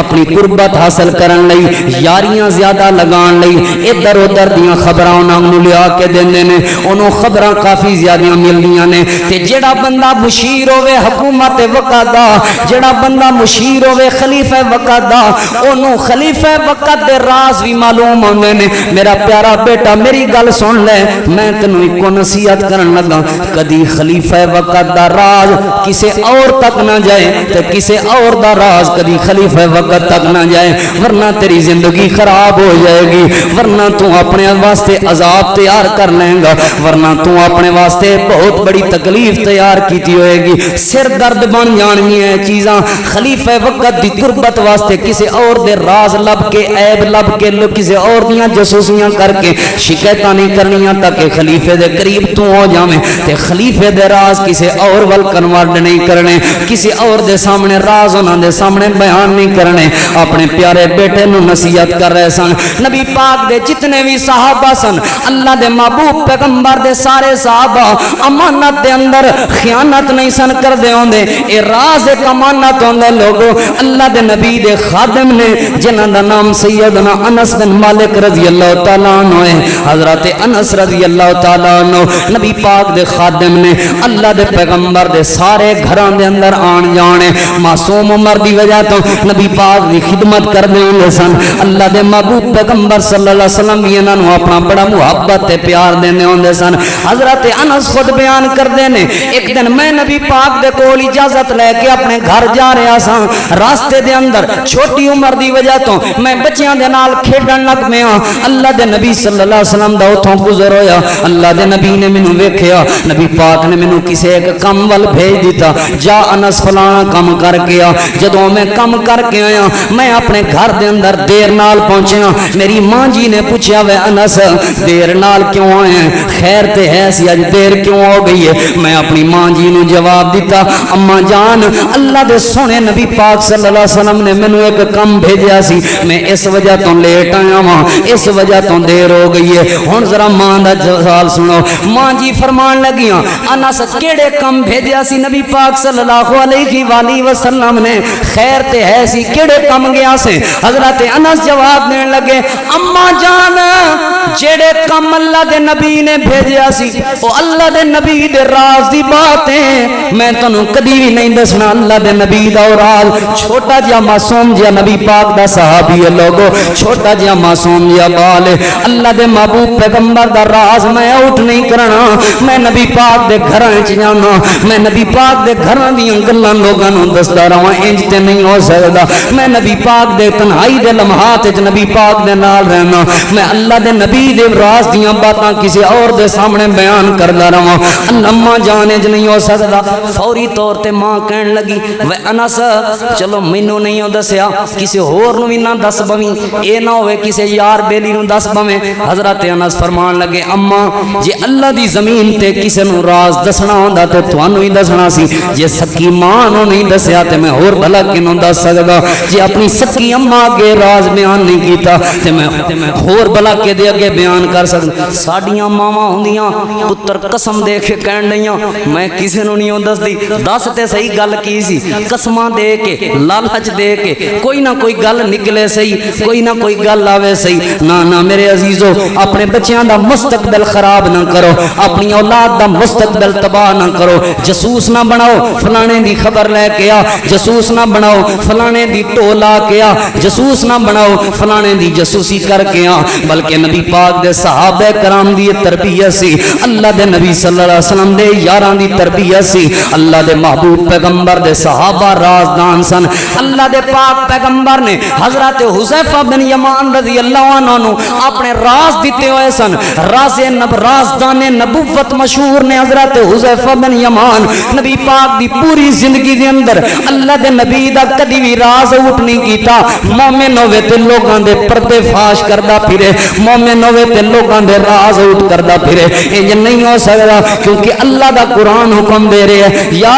اپنی قربت حاصل کرن لئی, یاریاں زیادہ لگان لئی ادھر ادھر دیاں خبراں انہاں نوں لیا کے دیندے نے, انہوں خبراں کافی زیادہ ملدیاں نے. تے جڑا بندہ مشیر ہوئے حکومت وقت دا, جڑا بندہ مشیر ہوئے خلیفہ وقت دا, انہوں خلیفہ وقت دے راز بھی معلوم ہوندے نے. میرا پیارا بیٹا میری گل سن لے, میں تینوں ایک نصیحت کرن لگا, کدی خلیفہ وقت دا راز کسے اور تک نہ جائے تے کسے اور دا راز کدی خلیفہ وقت تک نہ جائے, ورنہ تیری زندگی خراب ہو جائے گی, ورنہ تو اپنے واسطے عذاب تیار کر لیں گا, ورنہ تو اپنے واسطے بہت بڑی تکلیف تیار کیتی ہوئے گی. سر درد بن جانگی ہیں چیزاں. خلیفہ وقت دی قربت واسطے کسے اور دے راز لب کے, عیب لب کے, کسے اور دیاں جاسوسیاں کر کے شکایتاں نہیں کرنیاں تاکہ خلیفے دے قریب تو ہو جاویں, تے خلیفے دے راز کسے اور ول کنورٹ نہیں کرنے, کسی اور دے سامنے راز انہاں دے سامنے بیان نہیں کرنے. اپنے پیارے بیٹے نو نصیحت کر رہے سن. نبی پاک دے جتنے بھی صحابہ سن, اللہ دے محبوب پیغمبر دے سارے صحابہ امانت دے اندر خیانت نہیں سن کر دے ہوندے. اے راز ایک امانت ہوندے لوگو. اللہ دے نبی دے خادم نے جنہاں دا نام سیدنا انس بن مالک رضی اللہ تعالیٰ عنہ ہے, حضرت انس رضی اللہ تعالیٰ عنہ نبی پاک دے خادم نے اللہ دے پیغمبر دے سارے گھران دے اندر آن جانے, معصوم عمر دی وجہ تو نبی پاک دی خدمت کر دے ہوندے سن. اللہ دے محبوب پیغمبر صلی اللہ علیہ وسلم بھی انہاں نوں اپنا بڑا محبت تے پیار دیندے ہوندے سن. حضرت انس خود بیان کردے نے, ایک دن میں نبی پاک دے کول اجازت لے کے اپنے گھر جا رہا سا, راستے دے اندر چھوٹی عمر دی وجہ تو میں بچیاں دے نال کھیڈن لگ پیا. اللہ دے نبی صلی اللہ علیہ وسلم دا اتھوں گزر ہویا, اللہ دے نبی نے مینوں ویکھیا, نبی پاک نے مینوں کسے ایک کم ول بھیج دیتا, جا انس فلانا کم کر کے آ. جدوں میں کم کر کے آیا میں اپنے گھر دے اندر دیر نال پہنچیا. میری ماں جی نے پوچھا وے انس دیر نال کیوں آئے, خیر تے ہے سی اج دیر کیوں ہو گئی ہے. میں اپنی ماں جی نو جواب دیتا, اما جان اللہ دے سونے نبی پاک صلی اللہ علیہ وسلم نے مینوں ایک کم بھیجیا سی, میں اس وجہ تو لیٹ آیا ہاں, اس وجہ تو دیر ہو گئی ہے. ہن ذرا ماں دا سوال سنو. ماں جی فرمان لگیاں, انس کیڑے کم بھیجیا سی نبی پاک صلی اللہ علیہ علیہ وآلہ وسلم نے خیر تے ہے سی کیڑے کم گیا سے؟ حضرت انس جواب دین لگے اما جان جیڑے کم اللہ دے نبی نے بھیجیا سی او اللہ دے نبی دے راز دی باتیں میں تنوں کدی بھی نہیں دسنا اللہ دے نبی دا راز چھوٹا جہا معصوم جہا نبی پاک دا صحابی ہے لوگو چھوٹا جہا معصوم جہا بال اللہ دے محبوب پیغمبر دا راز میں آؤٹ نہیں کرنا میں نبی پاک دے گھراں وچ جانا میں نبی پاک دے گھراں دیاں گلاں لوگاں نوں دسدا رہواں انج تے نہیں ہو سکدا میں نبی پاک دے تنہائی دے لمحات وچ نبی پاک دے نال رہنا میں اللہ دے نبی دے راز دیاں باتاں کسی اور دے سامنے بیان کردا رہواں اماں جان انج نہیں ہو سکدا فوری طور تے ماں کہن لگی وے انس چلو مینوں نہیں ہو دسیا کسی ہور نوں وی نہ دس بویں اے نہ ہوئے کسی یار بیلی نوں دس بویں حضرت انس فرمان لگے اماں جے اللہ دی زمین تے کسی نوں راز دسنا ہوندا تے تھانوں ہی دسنا سی جے سکی ماں نوں نہیں دسیا تے میں ہور بھلا کینوں دس سکدا جے اپنی سکی اماں اگے راز بیان نہیں کیتا تے میں ہور بھلا کے دے اگے بیان کر سکدا ساڈیاں ماواں ہوندیاں پتر قسم دے کے کہن لگیاں میں کسی نوں نہیں دسدی دس تے صحیح گل کی سی قسماں دے کے لالچ دے کے کوئی نہ کوئی گل نکلے صحیح کوئی نہ کوئی گل آوے صحیح نہ میرے عزیزو اپنے بچیاں دا مستقبل خراب نہ کرو اپنی اولاد دا مستقبل تباہ نہ کرو جسوس نہ بناؤ فلانے دی خبر لے کے آ جسوس نہ بناؤ فلانے دی ٹول آ کے آ جسوس نہ بناؤ فلانے دی جسوسی کر کے آ بلکہ نبی پاک دے صحابہ کرام دی تربیت سی اللہ دے نبی صلی اللہ علیہ وسلم دے یاراں دی تربیت سی اللہ دے محبوب پیغمبر دے صحابہ رازدان سن اللہ دے پاک پیغمبر نے حضرت حذیفہ بن یمان رضی اللہ عنہ نو اپنے راز دیتے ہوئے سن رازدان نبوت مشہور نے حضرت حذیفہ بن یمان نبی پاک دی پوری زندگی دے اندر اللہ دے نبی دا کدی بھی راز اوٹ نہیں کیتا مومن ہوے تے لوگاں دے پردے فاش کردا پھرے مومن ہوے تے لوگاں دے راز اوٹ کردا پھرے انج نہیں ہو سکدا کیونکہ اللہ دا قرآن حکم دے رہے ہے یا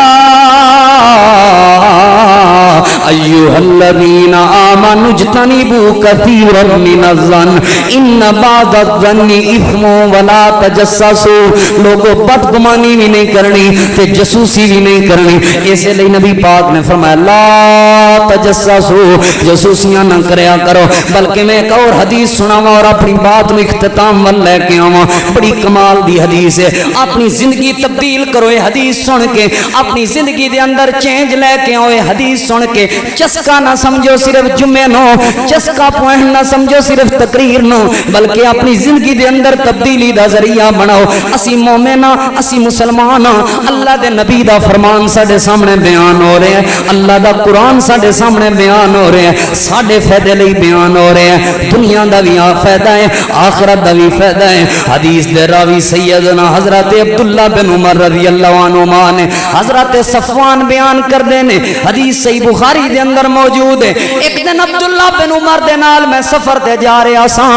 ایھا الذین آمنوا اجتنبوا کثیرا من الظن ان بعض الظن اثم ولا تجسسوا لوگوں بدگمانی بھی نہیں کرنی تے جسوسی بھی نہیں کرنی اسی لیے نبی پاک نے فرمایا لا تجسسوا جسوسیاں نہ کریا کرو بلکہ میں ایک اور حدیث سناواں اور اپنی بات میں اختتام ول لے کے آواں بڑی کمال دی حدیث ہے اپنی زندگی تبدیل کرو یہ حدیث سن کے اپنی زندگی دے اندر چینج لے کے آؤ یہ حدیث سن کے چسکا نہ سمجھو صرف جمعے نو چسکا پوائنٹ نہ سمجھو صرف تقریر نو بلکہ اپنی زندگی دے اندر تبدیلی دا ذریعہ بناؤ اسی مومن اسی مسلمان اللہ دے نبی دا فرمان ساڈے سامنے بیان ہو رہے ہیں اللہ دا قرآن ساڈے سامنے بیان ہو رہے ہیں ساڈے فائدے لئی بیان ہو رہے ہیں دنیا دا بھی فائدہ ہے آخرت دا بھی فائدہ ہے حدیث دے راوی سیدنا حضرت عبداللہ بن عمر رضی اللہ عنہما نے حضرت صفوان بیان کر دینے حدیث صحیح بخاری دے اندر موجود ہے ایک دن عبداللہ بن عمر دے نال میں سفر تے جا رہا سا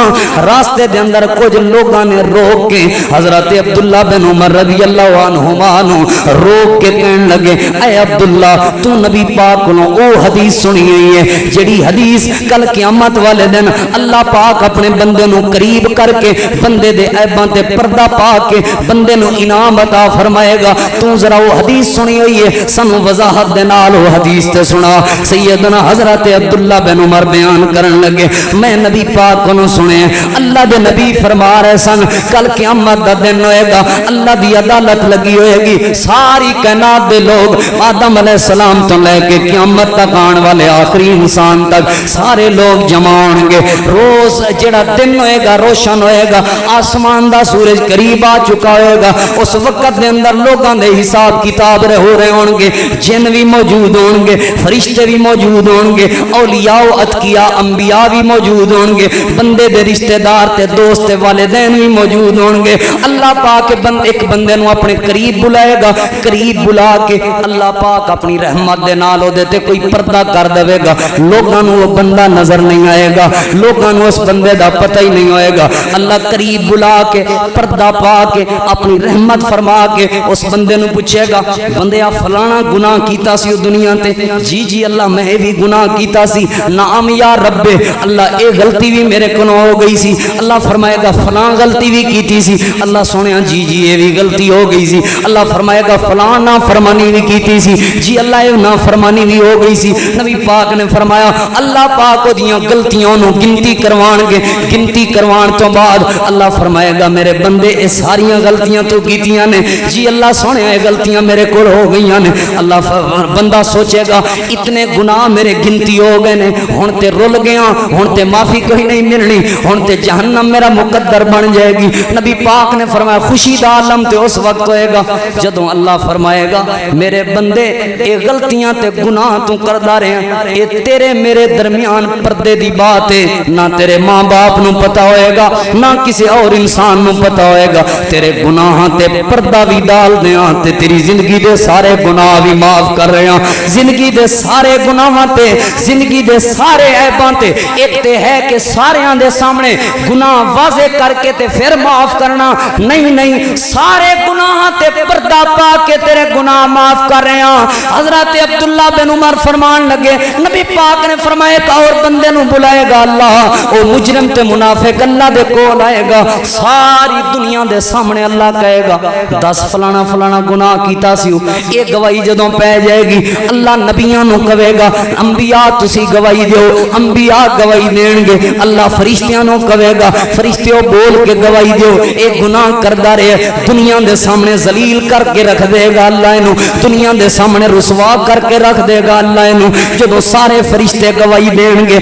راستے دے اندر کچھ لوگاں نے روک کے حضرت عبداللہ بن عمر رضی اللہ عنہما نو روک کے کہن لگے اے عبداللہ تو نبی پاک کو او حدیث سنی ہوئی ہے جڑی حدیث کل قیامت والے دن اللہ پاک اپنے بندے نو قریب کر کے بندے دے عیباں تے پردہ پا کے بندے نو انعام عطا فرمائے گا تو ذرا وہ حدیث سنی ہوئی ہے سنو وضاحت دے نال وہ حدیث تے سنا سیدنا حضرت عبداللہ بن عمر بیان کرن لگے میں نبی پاک کو سنے اللہ دے نبی فرما رہے سن کل قیامت دا دن ہوئے گا اللہ دی عدالت لگی ہوئے گی ساری کائنات دے لوگ آدم علیہ السلام تو لے کے قیامت تک آن والے آخری انسان تک سارے لوگ جمع ہوں گے روز جڑا دن ہوئے گا روشن ہوئے گا آسمان دا سورج قریب آ چکا ہوئے گا اس وقت دے اندر لوگاں دے حساب کتاب ہو رہے ہوں گے جن بھی موجود ہوں گے فرشتے بھی موجود ہوں گے اولیاء و اتقیاء انبیاء بھی موجود ہوں گے بندے دے رشتہ دار تے دوست تے والدین بھی موجود ہوں گے اللہ پاک ایک بندے نو اپنے قریب بلائے گا قریب بلا کے اللہ پاک اپنی رحمت دے نال دے تے کوئی پردہ کر دے گا لوگاں نو وہ بندہ نظر نہیں آئے گا لوگاں نو اس بندے دا پتہ ہی نہیں ہوئے گا اللہ قریب بلا کے پردہ پا کے اپنی رحمت فرما کے اس بندے نو پوچھے گا بندے آپ فلانا گناہ کیتا سی دنیا تے جی اللہ اللہ میں بھی گناہ کیتا سی نام یا رب اللہ اے غلطی بھی میرے کو ہو گئی سی اللہ فرمائے گا فلاں غلطی بھی کیتی سی اللہ سونے جی یہ بھی غلطی ہو گئی سی اللہ فرمائے گا فلاں نافرمانی بھی کیتی سی جی اللہ یہ نافرمانی بھی ہو گئی سی نبی پاک نے فرمایا اللہ پاک کو دیاں غلطیاں نو گنتی کروان گے گنتی کروان تو بعد اللہ فرمائے گا میرے بندے اے ساریاں غلطیاں تو کیتیاں نے جی اللہ سونے اے غلطیاں میرے کو ہو گئی نے اللہ بندہ سوچے گا اتنے گناہ میرے گنتی ہو گئے نے ہن تے رول گیا ہن تے معافی کوئی نہیں ملنی ہن تے جہنم میرا مقدر بن جائے گی نبی پاک نے فرمایا خوشی دا عالم تے اس وقت ہوئے گا جدوں اللہ فرمائے گا میرے بندے اے غلطیاں تے گناہ تو کردا رہے اے تیرے میرے درمیان پردے دی بات ہے نہ تیرے ماں باپ نو پتا ہوئے گا نہ کسی اور انسان نو پتا ہوئے گا تیرے گناہاں تے پردہ بھی ڈال دیاں تے تیری زندگی دے سارے گناہ بھی معاف کر رہے ہیں زندگی دے سارے گناہاں تے زندگی دے سارے عیباں تے ایک تے ہے کہ ساریاں دے سامنے گناہ واضح کر کے تے پھر معاف کرنا نہیں سارے گناہاں تے پردہ پا کے تیرے گناہ معاف کر رہے ہیں حضرت عبداللہ بن عمر فرمان لگے نبی پاک نے فرمایا ایک اور بندے نو بلائے گا اللہ او مجرم تے منافق اللہ دے کول آئے گا ساری دنیا دے سامنے اللہ کہے گا 10 فلانا فلانا گناہ کیتا سی اے گواہی جدوں پہ جائے گی اللہ نبیاں نو کہے گا انبیاء تسی گواہی دیو انبیاء گواہی دین گے اللہ فرشتیاں نو کہے گا فرشتیوں بول کے گواہی دیو اے گناہ کردا رہے دنیا دے سامنے ذلیل کر کے رکھ دے گا اللہ انو دنیا دے سامنے رسوا کر کے رکھ دے گا اللہ انو جدوں سارے فرشتے گواہی دین گے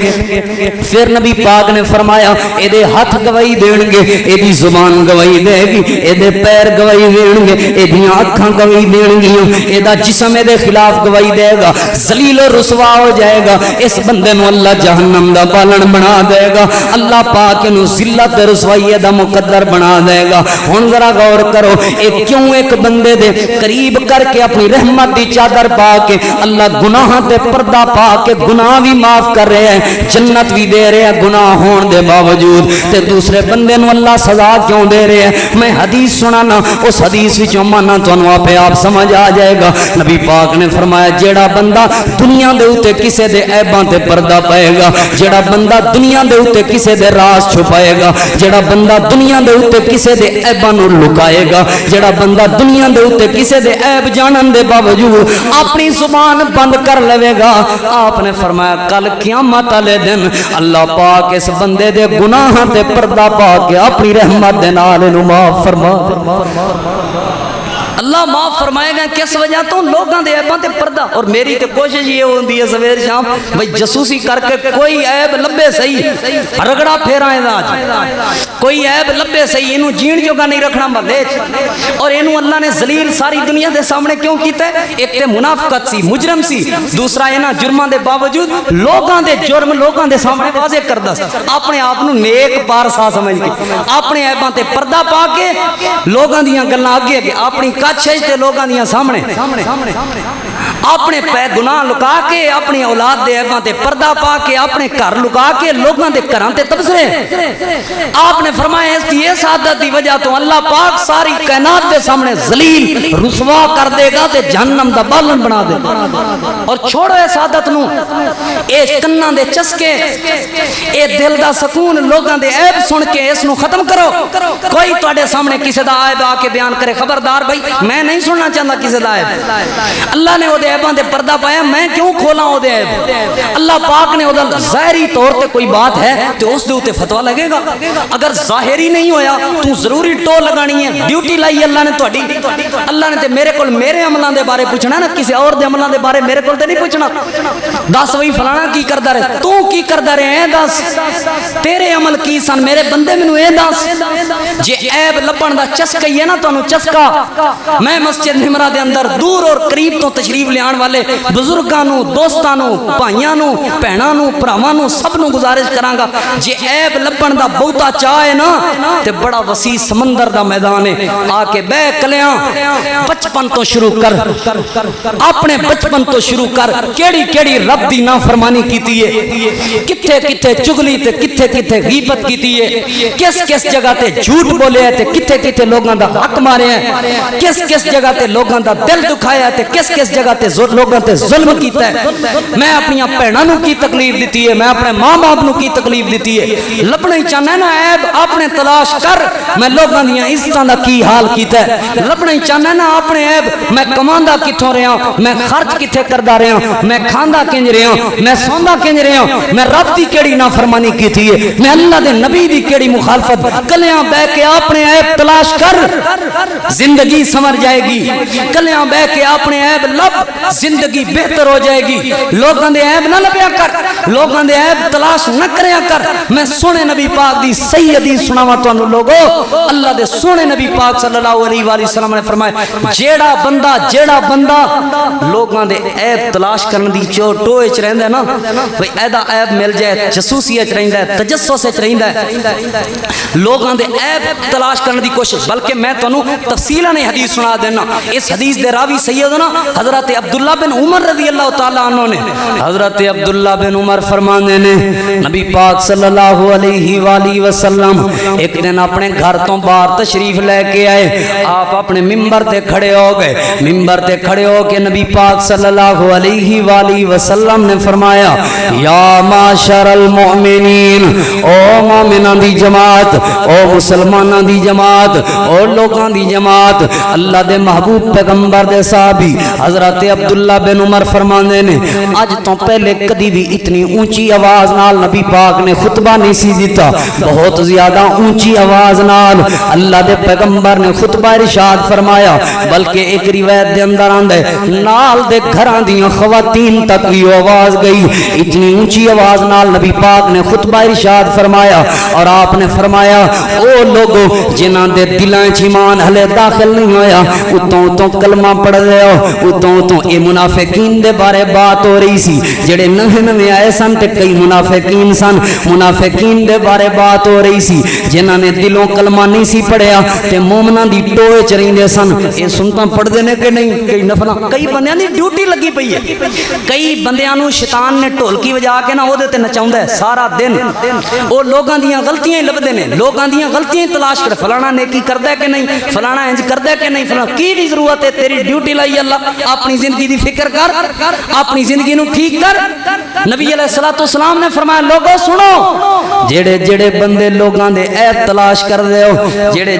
پھر نبی پاک نے فرمایا اے دے ہاتھ گواہی دین گے اے دی زبان گواہی دے گی اے دے پیر گواہی دین گے اے دی آنکھاں گواہی دین گی اے دا جسم اے دے خلاف گواہی دے گا ذلیل و رسوا ہو جائے گا اس بندے نو اللہ جہنم دا بالن بنا دے گا اللہ پاک نو ذلت رسوائی دا مقدر بنا دے گا ہن ذرا غور کرو اے کیوں ایک بندے دے قریب کر کے اپنی رحمت دی چادر پا کے اللہ گناہ تے پردہ پا کے گناہ بھی معاف کر رہے ہیں جنت بھی دے رہے ہیں گناہ ہون دے باوجود تے دوسرے بندے نو اللہ سزا کیوں دے رہے ہیں میں حدیث سنانا اس حدیث وچوں مانا تانوں آپے آپ سمجھ آ جائے گا نبی پاک نے فرمایا جیڑا بندہ دنیا دے اوتے کسے دے عیباں تے پردہ پائے گا جیڑا بندہ دنیا دے اوتے کسے دے راز چھپائے گا جیڑا بندہ دنیا دے اوتے کسے دے عیباں نو لکائے گا جیڑا بندہ دنیا دے اوتے کسے دے عیب جانن دے باوجود اپنی زبان بند کر لے گا آپ نے فرمایا کل قیامت والے دن اللہ پاک اس بندے دے گناہاں تے پردہ پا کے اپنی رحمت دے نال انہوں معاف فرما اللہ معاف فرمائے گا کس وجہ تو لوگاں دے عیباں تے پردہ اور میری تے کوشش یہ ہوندی ہے سویر شام بھئی جسوسی کر کے کوئی عیب لبے صحیح رگڑا پھیرائیں دا کوئی عیب لبے صحیح انہوں جین جوگا نہیں رکھنا محلے اور انہوں اللہ نے ذلیل ساری دنیا دے سامنے کیوں کیتا ہے ایک تے منافقت سی مجرم سی دوسرا انہاں جرماں دے باوجود لوگاں دے جرم لوگاں دے سامنے واضح کردا سی اپنے آپ نو نیک پارسا سمجھ کے اپنے عیباں تے پردہ پا کے لوگاں دیاں گلاں اگے اگے اپنی کچھ تے لوگاں دیاں سامنے اپنے پے گناہ لکا کے اپنی اولاد دے عیباں تے پردہ پا کے اپنے گھر لکا کے لوگاں دے گھراں تے تبصرے آپ نے فرمایا اس کی اس عادت دی وجہ تو اللہ پاک ساری کائنات دے سامنے ذلیل رسوا کر دے گا تے جہنم دا بالن بنا دے گا اور چھوڑو اس عادت نو اے کناں دے چسکے اے دل دا سکون لوگاں دے عیب سن کے اس نو ختم کرو کوئی تواڈے سامنے کسے دا عیب آ کے بیان کرے خبردار بھائی میں نہیں سننا چاہتا کسے دا عیب اللہ نے او دے عیباں تے پردہ پایا میں کیوں کھولاں او دے عیب اللہ پاک نے او دا ظاہری طور تے کوئی بات ہے تے اس دے اوتے فتوی لگے گا اگر ظاہری نہیں ہویا تو ضروری ٹو لگانی ہے ڈیوٹی لائی اللہ نے تہاڈی اللہ نے تے میرے کول میرے عملاں دے بارے پوچھنا نا کسی اور دے عملاں دے بارے میرے کول تے نہیں پوچھنا دس وہی فلانا کی کردا رہے تو کی کردا رہے ہیں دس تیرے عمل کی سن میرے بندے مینوں اے دس جے عیب لبن دا چسکا ہی ہے نا تانوں چسکا میں مسجد نمرہ دے اندر دور اور قریب تو تشریف لے آن والے بزرگاں نو دوستاں نو بھائیاں نو بہناں نو بھراواں نو سب نو گزارش کراں گا جے عیب لبن دا بہتا چاہے نا تے بڑا وسیع سمندر دا میدان ہے آ کے بہ کلیاں بچپن تو شروع کر اپنے بچپن تو شروع کر کیڑی کیڑی رب دی نافرمانی کیتی ہے کتھے کتھے چگلی تے کتھے کتھے غیبت کیتی ہے کس کس جگہ تے جھوٹ بولے ہے تے کتھے کتھے لوگاں دا حق مارے ہیں کس کس جگہ تے لوگاں دا دل دکھایا ہے تے کس کس جگہ جگہ تے لوگوں تے ظلم کیتا ہے، میں اپنی بھیناں نوں کی تکلیف دیتی ہے، میں اپنے ماں باپ نوں کی تکلیف دیتی ہے، لبنا ہی چاہنا ہے نا عیب اپنے تلاش کر، میں لوگوں دیاں عزتاں دا کی حال کیتا ہے، لبنا ہی چاہنا ہے نا اپنے عیب میں کماندا کتھوں رہا، میں خرچ کتھے کردا رہا، میں کھاندا کنج رہا، میں سوندا کنج رہا، میں رب دی کیڑی نافرمانی کیتی ہے، میں اللہ دے نبی دی کیڑی مخالفت، کلیاں بہ کے اپنے عیب تلاش کر، زندگی سمر جائے گی، کلیاں بہ کے اپنے عیب لب، زندگی بہتر ہو جائے گی، لوگاں دے عیب نہ لبیا کر، لوگاں دے عیب تلاش نہ کریا کر، میں سونے نبی پاک دی صحیح حدیث سناواں تانوں لوگو، اللہ دے سونے نبی پاک صلی اللہ علیہ وآلہ وسلم نے فرمایا جیڑا بندہ لوگاں دے عیب تلاش کرن دی ٹوئے چ رہندا ہے نا، بھئی ایدا عیب مل جائے، جسوسی وچ رہندا ہے، تجسس وچ رہندا ہے، لوگاں دے عیب تلاش کرنے دی کوشش، بلکہ میں تانوں تفصیلاً حدیث سنا دینا، اس حدیث دے راوی سیدنا حضرت عبداللہ بن عمر رضی اللہ تعالیٰ عنہ نے، حضرت عبداللہ بن عمر فرمانے نے نبی پاک صلی اللہ علیہ وآلہ وسلم ایک دن اپنے گھر تو باہر تشریف لے کے آئے، آپ اپنے ممبر تے کھڑے ہو گئے، ممبر تے کھڑے ہو کے نبی پاک صلی اللہ علیہ وآلہ وسلم نے فرمایا یا معاشر المؤمنین، او مومنان دی جماعت، او مسلمانان دی جماعت، او لوگاں دی جماعت، اللہ دے محبوب پیغمبر دے صحابی حضرت عبداللہ بن عمر فرمانے نے آج تو پہلے کدی بھی اتنی اونچی آواز نال نبی پاک نے خطبہ نہیں سی دیتا، بہت زیادہ اونچی آواز نال اللہ دے پیغمبر نے خطبہ ارشاد فرمایا، بلکہ ایک روایت دے اندر آندا ہے نال دے گھراں دیاں خواتین تک بھی آواز گئی، اتنی اونچی آواز نال نبی پاک نے خطبہ ارشاد فرمایا، اور آپ نے فرمایا او لوگو جنہاں دے دلاں وچ ایمان ہلے داخل نہیں ہویا، اتوں کلمہ پڑھ رہے ہو، اتوں اے منافقین دے بارے بات ہو رہی سی، جڑے نویں آئے سن تے کئی منافقین سن، منافقین دے بارے بات ہو رہی سی، جنہاں نے دلوں کلمہ نہیں سی پڑھیا تے مومناں دی ٹوئے چ رہندے سن، اے سنتا پڑھ دے نے کہ نہیں، کئی نفلا کئی بندیاں دی ڈیوٹی لگی پئی ہے، کئی بندیاں نوں شیطان نے ڈھولکی وجا کے نہ او دے تے نچاوندا ہے سارا دن، او لوگاں دیاں غلطیاں لبدے نے، لوگاں دیاں غلطیاں تلاش کر، فلانا نیکی کردا ہے کہ نہیں، فلانا انج کردا ہے کہ نہیں، فلانا کی ضرورت ہے، تیری ڈیوٹی لائی اللہ، اپنی زندگی دی فکر کر، اپنی زندگی نو ٹھیک کر، نبی علیہ الصلوۃ والسلام نے فرمایا لوگو سنو، جڑے بندے لوگاں دے عیب تلاش کر دے ہو،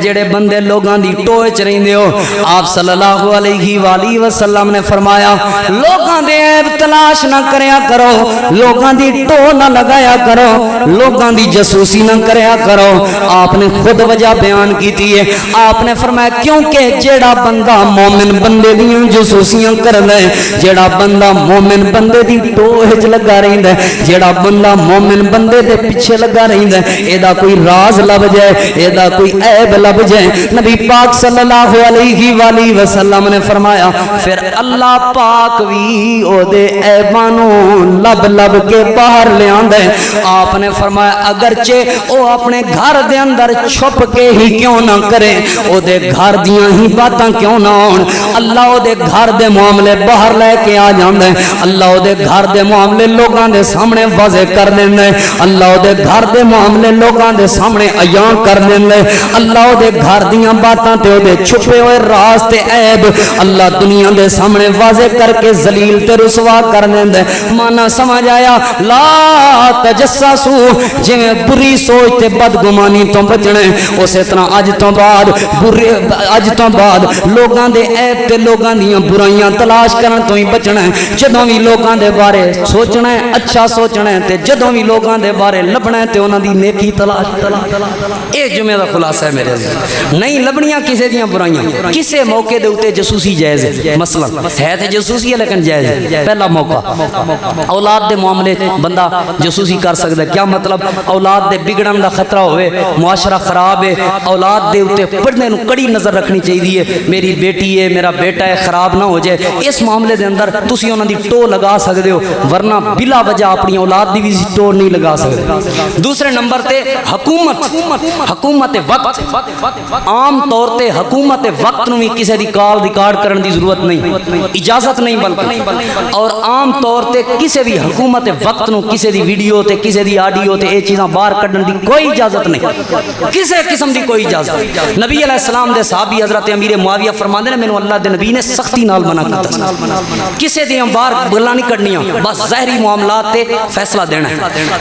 جڑے بندے لوگاں دی ٹوئے چ رہندے ہو، آپ صلی اللہ علیہ وآلہ وسلم نے فرمایا لوگاں دے عیب تلاش نہ کریا کرو، لوگاں دی ٹو نہ لگایا کرو، لوگاں دی جاسوسی نہ کریا کرو، آپ نے خود وجہ بیان کیتی ہے، آپ نے فرمایا کیونکہ جیڑا بندہ مومن بندے دیاں جاسوسیاں کردا ہے، جیڑا بندہ مومن بندے دی ٹوہ لگا رہندا ہے، جیڑا بندہ مومن بندے دے پیچھے لگا رہندا ہے، ایدا کوئی راز لب جائے، ایدا کوئی عیب لب جائے، نبی پاک صلی اللہ علیہ وآلہ وسلم نے فرمایا پھر اللہ پاک بھی او دے عیباں نوں لب کے باہر لے آندا ہے، آپ نے فرمایا اگرچہ او اپنے گھر دے اندر چھپ کے ہی کیوں نہ کرے، او دے گھر دیاں ہی باتاں کیوں نہ ہون، اللہ او دے گھر دے معاملے باہر لے کے آ جاندا ہے، اللہ او دے گھر دے معاملے لوگاں دے سامنے واضح کر دیندا ہے، اللہ او دے گھر دے معاملے لوگاں دے سامنے عیاں کر دیندا ہے، اللہ او دے گھر دیاں باتاں تے او دے چھپے ہوئے راز تے عیب اللہ دنیا دے سامنے واضح کر کے ذلیل تے رسوا کر دیندا ہے، مانا سمجھ آیا لا تجسسو، جویں بری سوچ تے بدگمانی تو بچنا ہے، اسی طرح اج تو بعد لوگاں دے عیب تے لوگاں دیاں برائیاں تلاش کرن تو ہی بچنا ہے، جدوں بھی لوگاں دے بارے سوچنا ہے اچھا سوچنا ہے تے جدوں بھی لوگاں دے بارے لبنا ہے تے انہاں دی نیکی تلاش اے جملے دا خلاصہ ہے میرے عزیز، نہیں لبنیاں کسے دیاں برائیاں، کسے موقع دے اوتے جاسوسی جائز ہے، مثلا ہے تے جاسوسی ہے لیکن جائز ہے، پہلا موقع اولاد دے معاملے بندہ جاسوسی کر سکدا ہے، کیا مطلب اولاد دے بگڑن دا خطرہ ہوئے، معاشرہ خراب ہے، اولاد دے اوتے پڑھنے نو کڑی نظر رکھنی چاہیے، میری بیٹی ہے میرا بیٹا ہے خراب نہ ہو جائے، اس معاملے دے اندر تسی انہاں دی ٹو لگا سکدے ہو، ورنہ بلا وجہ اپنی اولاد دی بھی ٹو نہیں لگا سکدے، دوسرے نمبر تے حکومت وقت عام طور تے حکومت وقت نو بھی کسی دی کال ریکارڈ کرن دی ضرورت نہیں، اجازت نہیں بلکہ، اور عام طور تے کسی بھی حکومت وقت نو کسی دی ویڈیو تے کسی دی آڈیو تے اے چیزاں باہر کڈن دی کوئی اجازت نہیں، کسی قسم دی کوئی اجازت۔ نبی علیہ السلام دے صحابی حضرت امیر معاویہ فرماندے نے مینوں اللہ دے نبی نے سختی نال منع کیتا، کسی دیاں باہر گلاں نہیں کڈنیاں، بس ظاہری معاملات تے فیصلہ دینا ہے،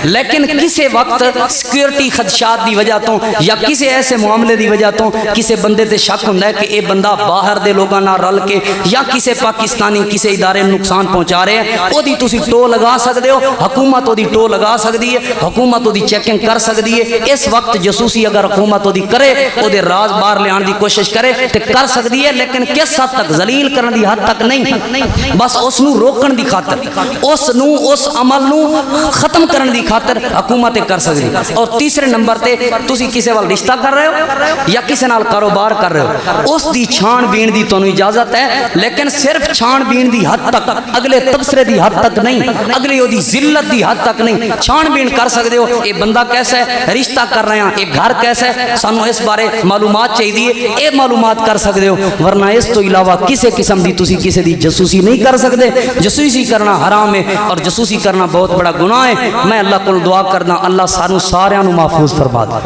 لیکن کسی وقت سیکیورٹی خدشات دی وجہ تو یا کسی ایسے معاملے دی وجہ تو کسی بندے تے شک ہوندا ہے کہ اے بندہ باہر دے لوگاں نال رل کے یا کسی پاکستانی کسی ادارے نوں نقصان پہنچا رہے ہیں، او دی تسی ٹو لگا سکدے ہو، حکومت او دی ٹو لگا سکدی ہے، حکومت او دی چیکنگ کر سکدی ہے۔ اس وقت جاسوسی اگر حکومت او دی کرے، او دے راز باہر لے آن دی کوشش کرے تے کر سکدی ہے، لیکن کس حد تک ذلیل کرن دی حد تک نہیں، بس اس نو روکن دی خاطر، اس عمل نو ختم کرن دی خاطر حکومت کر سکدی۔ اور تیسرے نمبر تے تسی کسی وال رشتہ کر رہے ہو یا کسی نال کاروبار کر رہے ہو، اس دی چھان بین دی تانوں اجازت ہے، لیکن صرف چھان بین دی حد تک، اگلے تبصرے دی حد تک نہیں، اگلی او دی ذلت دی حد تک نہیں، چھان بین کر سکدے ہو اے بندہ کیسا ہے، رشتہ کر رہے ہیں، اے گھر کیسا ہے، سانو اس بارے معلومات چاہیے، اے معلومات کر سکدے ہو، ورنہ اس تو علاوہ کسی قسم دی تسی کسی دی جاسوسی نہیں کر سکدے۔ جاسوسی کرنا حرام ہے اور جاسوسی کرنا بہت بڑا گناہ ہے۔ میں اللہ کو دعا کرنا اللہ سانو سارے نو محفوظ فرما دے،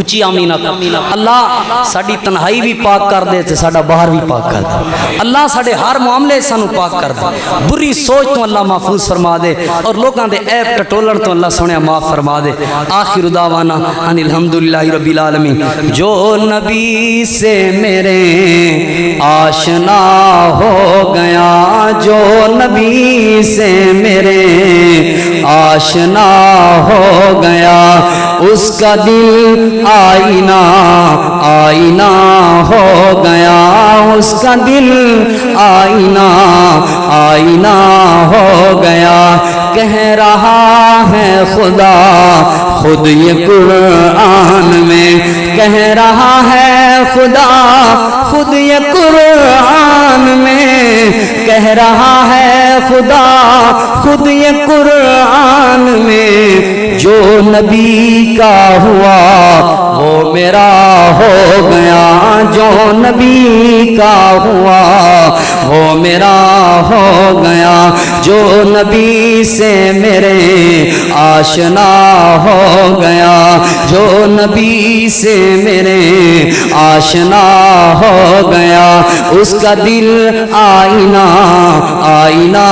اچھی آمین۔ اللہ ساڈی تنہائی بھی پاک کر دے تے ساڈا باہر بھی پاک کر دے، اللہ ساڈے ہر معاملے سانو پاک کر دے، بری سوچ تو اللہ محفوظ فرما دے اور لوگاں دے عیب ٹٹولن تو اللہ سونے معاف فرما دے۔ آخر دعوانا ان الحمدللہ رب العالمین۔ جو نبی سے میرے آشنا ہو گیا، جو نبی سے میرے آشنا ہو گیا، اس کا دل آئینہ آئینہ ہو گیا، اس کا دل آئینہ آئینہ ہو گیا، کہہ رہا ہے خدا خود یہ قرآن میں، کہہ رہا ہے خدا خود یہ قرآن میں، کہہ رہا ہے خدا خود یہ قرآن میں، جو نبی کا ہوا وہ میرا ہو گیا، جو نبی کا ہوا وہ میرا ہو گیا، جو نبی سے میرے آشنا ہو گیا، جو نبی سے میرے آشنا ہو گیا، اس کا دل آئینہ آئینہ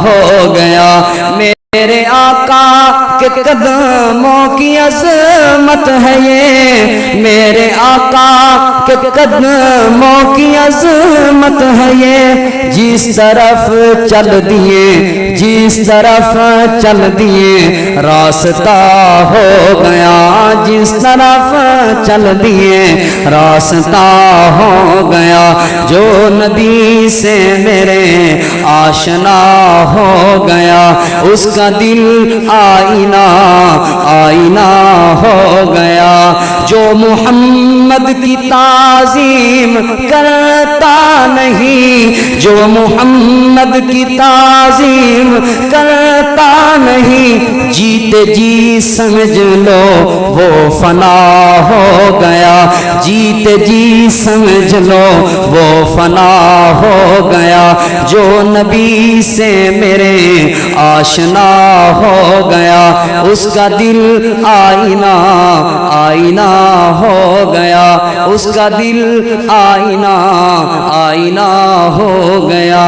ہو گیا، میرے آقا کے قدموں کی عظمت ہے یہ، میرے آقا کے قدموں کی عظمت ہے یہ، جس طرف چل دیے جس طرف چل دیے راستہ ہو گیا، جس طرف چل دیے راستہ ہو گیا، جو نبی سے میرے آشنا ہو گیا، اس کا دل آئینہ آئینہ ہو گیا، جو محمد کی تعظیم کرتا نہیں، جو محمد کی تعظیم کرتا نہیں، جیتے جی سمجھ لو وہ فنا ہو گیا، جیتے جی سمجھ لو وہ فنا ہو گیا، جو نبی سے میرے آشنا ہو گیا، اس کا دل آئینہ آئینہ ہو گیا، اس کا دل آئینہ آئینہ ہو گیا۔